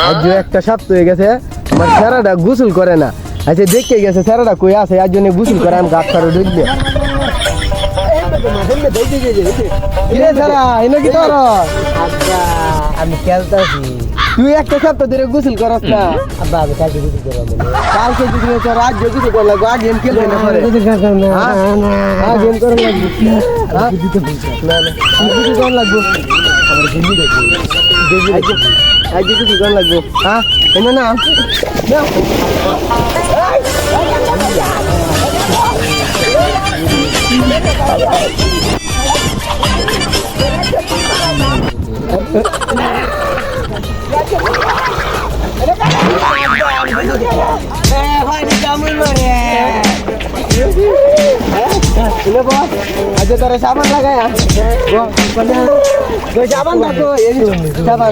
আজ একটা সপ্তাহ হয়ে গেছে আমার স্যারাটা গোসল করে না। আচ্ছা দেখতে গেছে স্যারাটা কই আছে, আর জন্য গোসল করে আমি গাছ ফাড়ে ঢুকবে। আমি খেলতেছি। তুই একটা সপ্তাহ ধরে গোসল করস না। আব্বা আমি কালকে গোসল করবো। কালকে যদি তোর রাত গোসল করে লাগবো, আজ গেম খেলবে না পরে। গেম করে লাগবো গোসল কর লাগবো। আজ গোসল কর লাগবো। হ্যাঁ এনে না আচ্ছা তোরা সাবান লাগাই সাবান থাকো সাবান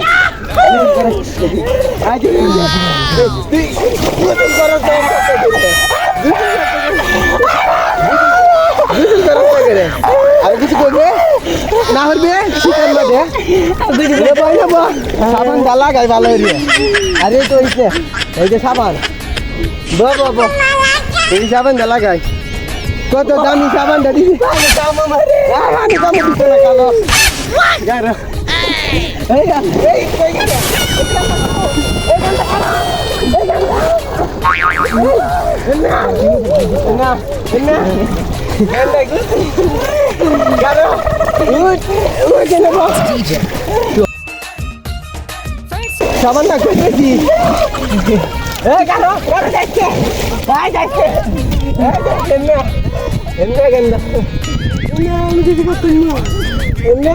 আর কিছু করবে না হইবে শীতের মধ্যে সাবান দা লাগাই ভালো হইবে। আরে তো এই যে সাবান এই সাবান দা লাগাই কত দামি সাবানটা দিবি সাবানটা করেছি এমনি